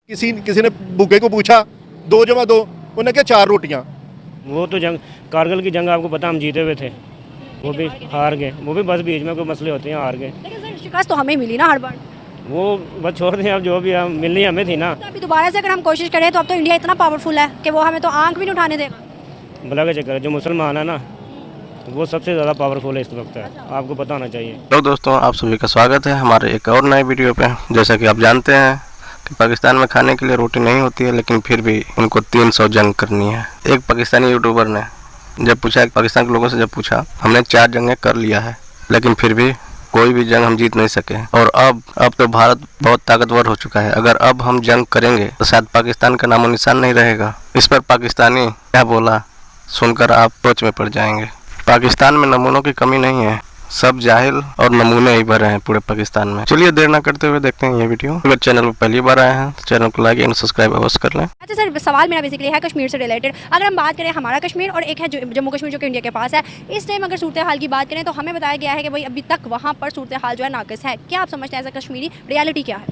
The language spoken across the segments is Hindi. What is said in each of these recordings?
किसी किसी ने भूखे को पूछा 2 जमा 2, उन्होंने क्या 4 रोटियां। वो तो जंग कारगिल की जंग आपको पता हम जीते हुए थे, वो भी हार गए। वो भी बस बीच में कोई मसले होते हैं, हार गए। लेकिन सर शिकस्त तो हमें मिली ना हर बार। वो बस छोड़ दें, अब जो भी हम मिलनी हमें थी ना। तो अभी दोबारा से अगर हम कोशिश करें तो अब तो इंडिया इतना पावरफुल है कि वो हमें तो आंख भी नहीं उठाने देगा। भला के चक्कर जो मुसलमान है ना, वो सबसे ज़्यादा पावरफुल है इस वक्त है, आपको पता होना चाहिए। हेलो दोस्तों, आप सभी का स्वागत है हमारे एक और नए वीडियो पे। जैसा कि आप जानते हैं कि पाकिस्तान में खाने के लिए रोटी नहीं होती है, लेकिन फिर भी उनको 300 जंग करनी है। एक पाकिस्तानी यूट्यूबर ने जब पूछा, पाकिस्तान के लोगों से जब पूछा, हमने 4 जंगें कर लिया है लेकिन फिर भी कोई भी जंग हम जीत नहीं सके। और अब तो भारत बहुत ताकतवर हो चुका है, अगर अब हम जंग करेंगे तो शायद पाकिस्तान का नामो निशान नहीं रहेगा। इस पर पाकिस्तानी क्या बोला सुनकर आप सोच में पड़ जाएंगे। पाकिस्तान में नमूनों की कमी नहीं है, सब जाहिल और नमूने ही भरे हैं पूरे पाकिस्तान में। चलिए देर ना करते हुए देखते हैं ये वीडियो। अगर चैनल पर पहली बार आए हैं तो चैनल को लाइक एंड सब्सक्राइब अवश्य कर लें। अच्छा सर, सवाल मेरा बेसिकली है कश्मीर से रिलेटेड। अगर हम बात करें हमारा कश्मीर और एक है जम्मू कश्मीर जो कि इंडिया के पास है, इस टाइम अगर सूरत हाल की बात करें तो हमें बताया गया है कि भाई अभी तक वहाँ पर सूरत हाल जो है नाकिस है। क्या आप समझते हैं ऐसा कश्मीरी रियलिटी क्या है?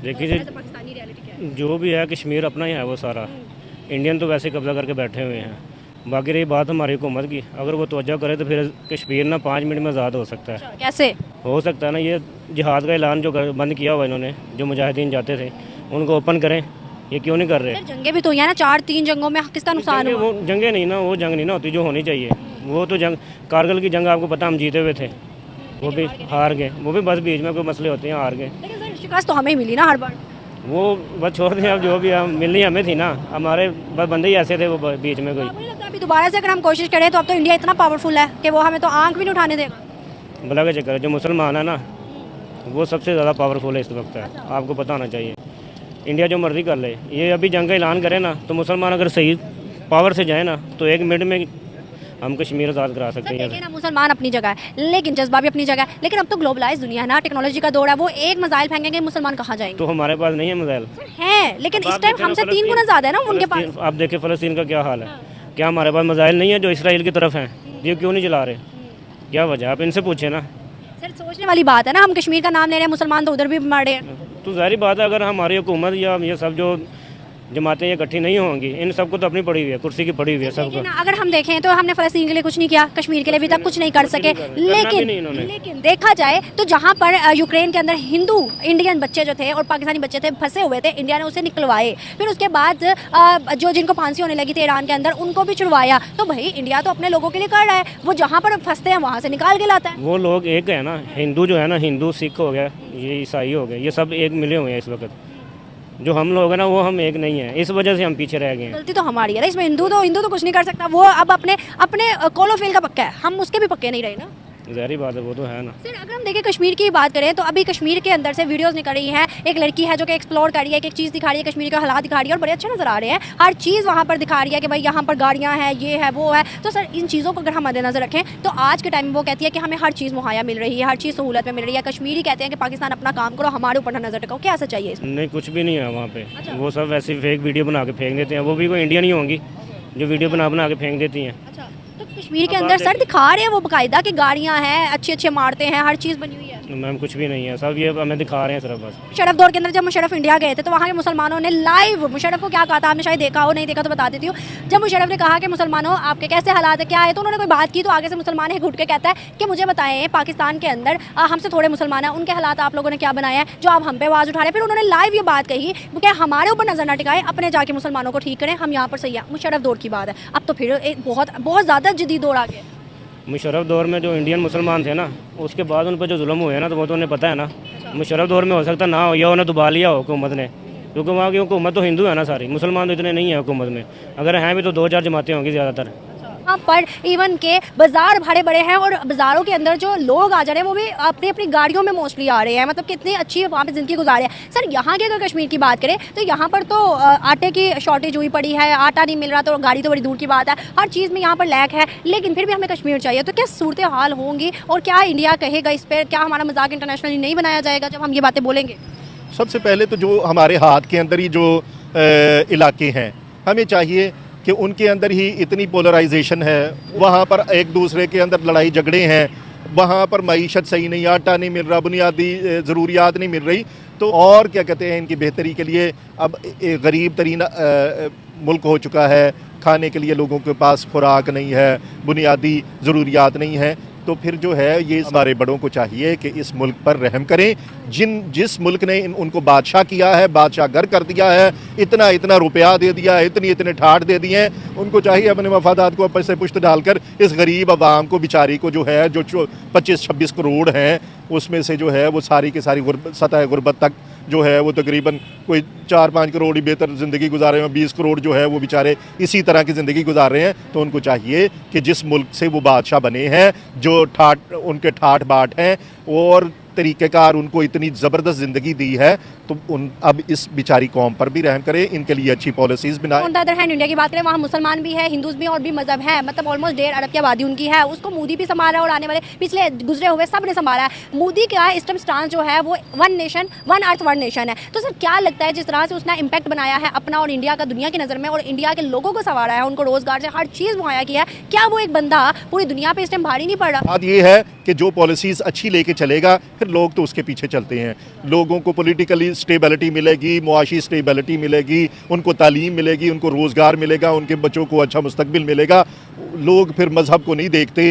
देखिए पाकिस्तानी रियलिटी क्या है? जो भी है कश्मीर अपना ही है वो सारा। इंडियन तो वैसे कब्जा करके बैठे हुए हैं। बाकी रही बात हमारी हुकूमत की, अगर वो तवज्जो करे तो फिर कश्मीर ना 5 मिनट में आज़ाद हो सकता है। कैसे हो सकता है ना, ये जिहाद का ऐलान जो बंद किया हुआ इन्होंने, जो मुजाहिदीन जाते थे उनको ओपन करें, ये क्यों नहीं कर रहे? सर जंगे भी तो हुई है ना, 4-3 जंगों में किसका नुकसान हुआ? वो जंगे नहीं ना, वो जंग नहीं ना होती जो होनी चाहिए। वो तो जंग कारगिल की जंग आपको पता हम जीते हुए थे, वो भी हार गए। वो भी बस बीच में कोई मसले होते हैं, हार गए। लेकिन सर शिकस्त तो हमें मिली ना हर बार। वो बस छोड़ दें, अब जो भी हम मिलनी हमें थी ना, हमारे बस बंदे ही ऐसे थे वो बीच में कोई। मुझे लगता है अभी दोबारा से अगर हम कोशिश करें तो अब तो इंडिया इतना पावरफुल है कि वो हमें तो आंख भी नहीं उठाने देगा। भला के चक्कर जो मुसलमान है ना, वो सबसे ज़्यादा पावरफुल है इस वक्त है, आपको पता होना चाहिए। इंडिया जो मर्ज़ी कर ले, ये अभी जंग का ऐलान करे ना, तो मुसलमान अगर सही पावर से जाए ना तो 1 मिनट में हम कश्मीर आज़ाद करा सकते हैं। देखिए ना, मुसलमान अपनी जगह है लेकिन जज्बा भी अपनी जगह है। लेकिन अब तो ग्लोबलाइज दुनिया है ना, टेक्नोलॉजी का दौर है। वो एक मिसाइल फेंकेंगे, मुसलमान कहाँ जाएंगे? तो हमारे पास नहीं है मिसाइल है, लेकिन अब इस आप टाइम देखें ना हमसे 3 फ़लस्तीन- गुना ज्यादा है ना उनके पास। फ़लस्तीन- आप देखें फ़लस्तीन का क्या हाल है। क्या हमारे पास मिसाइल नहीं है जो इसराइल की तरफ हैं? ये क्यों नहीं चला रहे? क्या वजह है? आप इनसे पूछे ना। सर सोचने वाली बात है ना, हम कश्मीर का नाम ले रहे हैं, मुसलमान तो उधर भी मारे हैं। तो जाहिर बात है, अगर हमारी हुकूमत या ये सब जो जमातें ये इकट्ठी नहीं होंगी, इन सबको तो अपनी पड़ी हुई है, कुर्सी की पड़ी हुई है सबको। लेकिन अगर हम देखें तो हमने फ़लस्तीन के लिए कुछ नहीं किया, कश्मीर के लिए भी तक कुछ नहीं कर सके। लेकिन देखा जाए तो जहाँ पर यूक्रेन के अंदर हिंदू इंडियन बच्चे जो थे और पाकिस्तानी बच्चे थे फंसे हुए थे, इंडिया ने उसे निकलवाए। फिर उसके बाद जो जिनको फांसी होने लगी थी ईरान के अंदर, उनको भी छुड़वाया। तो भाई इंडिया तो अपने लोगों के लिए कर रहा है, वो जहाँ पर फंसते हैं वहाँ से निकाल के लाता है। वो लोग एक है ना, हिंदू जो है ना, हिंदू सिख हो गया, ये ईसाई हो गए, ये सब एक मिले हुए हैं इस वक्त। जो हम लोग हैं ना, वो हम एक नहीं है, इस वजह से हम पीछे रह गए हैं। गलती तो हमारी है ना इसमें। हिंदू तो कुछ नहीं कर सकता, वो अब अपने अपने कोलोफिल का पक्का है, हम उसके भी पक्के नहीं रहे ना। ज़ाहिर बात है, वो तो है ना। सर अगर हम देखें कश्मीर की बात करें तो अभी कश्मीर के अंदर से वीडियोस निकल रही हैं। एक लड़की है जो कि एक्सप्लोर कर रही है, एक चीज़ दिखा रही है, कश्मीर के हालात दिखा रही है और बड़े अच्छे नज़र आ रहे हैं। हर चीज़ वहाँ पर दिखा रही है कि भाई यहाँ पर गाड़ियाँ हैं, ये है वो है। तो सर इन चीज़ों को अगर हम मद्देनजर रखें तो आज के टाइम में वो कहती है कि हमें हर चीज़ मुहैया मिल रही है, हर चीज़ सहूलत में मिल रही है। कश्मीरी कहते हैं कि पाकिस्तान अपना काम करो, हमारे ऊपर ना नज़र रखो। क्या ऐसा चाहिए इसमें? नहीं, कुछ भी नहीं है वहाँ पे। वो सब वैसे फेक वीडियो बना के फेंक देते हैं। वो भी कोई इंडियन ही होंगी जो वीडियो बना के फेंक देती हैं। अच्छा, तो कश्मीर के अंदर सर दिखा रहे हैं वो बाकायदा कि गाड़ियाँ हैं, अच्छे अच्छे मारते हैं, हर चीज़ बनी हुई है। मैम कुछ भी नहीं है, सब ये हमें दिखा रहे हैं सिर्फ बस। मुशर्रफ दौर के अंदर जब मुशर्रफ इंडिया गए थे तो वहाँ के मुसलमानों ने लाइव मुशर्रफ को क्या कहा था, आपने शायद देखा हो, नहीं देखा तो बता देती हूँ। जब मुशर्रफ ने कहा कि मुसलमानों आपके कैसे हालात है, क्या है, तो उन्होंने कोई बात की तो आगे से मुसलमान घुट के कहता है कि मुझे बताएं पाकिस्तान के अंदर हमसे थोड़े मुसलमान हैं, उनके हालात आप लोगों ने क्या बनाया है जो आप हम पे आवाज़ उठा रहे हैं। फिर उन्होंने लाइव ये बात कही कि हमारे ऊपर नजर ना टिकाए, अपने जाके मुसलमानों को ठीक करें, हम यहाँ पर सही है। मुशर्रफ दौर की बात है। अब तो फिर बहुत बहुत ज़्यादा जदीद दौर आ गया। मुशर्रफ दौर में जो इंडियन मुसलमान थे ना, उसके बाद उन पर जो जुल्म हुए ना, तो वो तो उन्हें पता है ना। मुशर्रफ दौर में हो सकता ना हो, या उन्हें दुबा लिया हो हुकूमत ने, क्योंकि वहाँ की हुकूमत तो हिंदू है ना सारी, मुसलमान तो इतने नहीं है हुकूमत में। अगर हैं भी तो 2-4 जमातें होंगी ज़्यादातर। यहाँ पर इवन के बाजार भाड़े बड़े हैं और बाज़ारों के अंदर जो लोग आ जा रहे हैं वो भी अपनी अपनी गाड़ियों में मोस्टली आ रहे हैं। मतलब कितनी अच्छी वहाँ पे ज़िंदगी गुजार रहे हैं। सर यहाँ के अगर कश्मीर की बात करें तो यहाँ पर तो आटे की शॉर्टेज हुई पड़ी है, आटा नहीं मिल रहा, तो गाड़ी तो बड़ी दूर की बात है। हर चीज़ में यहाँ पर लैक है, लेकिन फिर भी हमें कश्मीर चाहिए। तो क्या सूरत हाल होंगी और क्या इंडिया कहेगा इस पर? क्या हमारा मजाक इंटरनेशनली नहीं बनाया जाएगा जब हम ये बातें बोलेंगे? सबसे पहले तो जो हमारे हाथ के अंदर ही जो इलाके हैं, हमें चाहिए कि उनके अंदर ही इतनी पोलराइजेशन है, वहाँ पर एक दूसरे के अंदर लड़ाई झगड़े हैं, वहाँ पर मईशत सही नहीं, आटा नहीं मिल रहा, बुनियादी ज़रूरियात नहीं मिल रही, तो और क्या कहते हैं, इनकी बेहतरी के लिए अब गरीब तरीन मुल्क हो चुका है, खाने के लिए लोगों के पास खुराक नहीं है, बुनियादी ज़रूरियात नहीं है, तो फिर जो है ये हमारे बड़ों को चाहिए कि इस मुल्क पर रहम करें। जिस मुल्क ने उनको बादशाह किया है, बादशाह घर कर दिया है, इतना इतना रुपया दे दिया है, इतनी इतने ठाठ दे दिए हैं, उनको चाहिए अपने मफादात को पैसे पुश्त डालकर इस गरीब आवाम को, बेचारी को जो है, जो 25-26 करोड़ हैं, उसमें से जो है वो सारी की सारी सतह गुर्बत तक जो है वो तकरीबन कोई 4-5 करोड़ ही बेहतर ज़िंदगी गुजार रहे हैं, 20 करोड़ जो है वो बेचारे इसी तरह की ज़िंदगी गुजार रहे हैं। तो उनको चाहिए कि जिस मुल्क से वो बादशाह बने हैं, जो उनके ठाठ बाट हैं और तरीक़ेकार उनको इतनी ज़बरदस्त ज़िंदगी दी है, तो अब इस बेचारी कौम पर भी रहम करें, इनके लिए अच्छी पॉलिसीज़ बनाएं। On the other hand India की बात करें, वहाँ मुसलमान भी है, हिंदूज भी और भी मजहब है, मतलब ऑलमोस्ट 1.5 अरब की आबादी उनकी है, उसको मोदी भी संभाला है और आने वाले पिछले गुजरे हुए सब ने संभाला है। मोदी का इस टाइम स्टांस जो है वो one nation one earth one nation है। तो सर क्या लगता है जिस तरह से उसने इम्पैक्ट बनाया है अपना और इंडिया का दुनिया की नज़र में, और इंडिया के लोगों को संवारा है, उनको रोजगार से हर चीज़ मुहैया किया है, क्या वो एक बंदा पूरी दुनिया पर इस टाइम भारी नहीं पड़ रहा? बात ये है कि जो पॉलिसीज़ अच्छी लेके चलेगा, फिर लोग तो उसके पीछे चलते हैं। लोगों को पॉलिटिकली स्टेबिलिटी मिलेगी, मुआशी स्टेबिलिटी मिलेगी, उनको तालीम मिलेगी, उनको रोज़गार मिलेगा, उनके बच्चों को अच्छा मुस्तकबिल मिलेगा। लोग फिर मज़हब को नहीं देखते,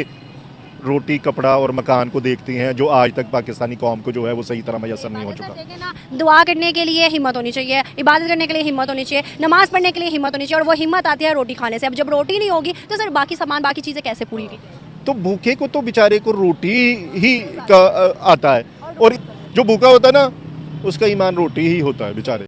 रोटी कपड़ा और मकान को देखते हैं, जो आज तक पाकिस्तानी कौम को जो है वो सही तरह मैसर नहीं हो चुका। दुआ करने के लिए हिम्मत होनी चाहिए, इबादत करने के लिए हिम्मत होनी चाहिए, नमाज़ पढ़ने के लिए हिम्मत होनी चाहिए, और वो हिम्मत आती है रोटी खाने से। अब जब रोटी नहीं होगी तो सर बाकी सामान बाकी चीज़ें कैसे पूरी की? तो भूखे को तो बेचारे को रोटी ही का आता है, और जो भूखा होता है ना, उसका ईमान रोटी ही होता है बेचारे।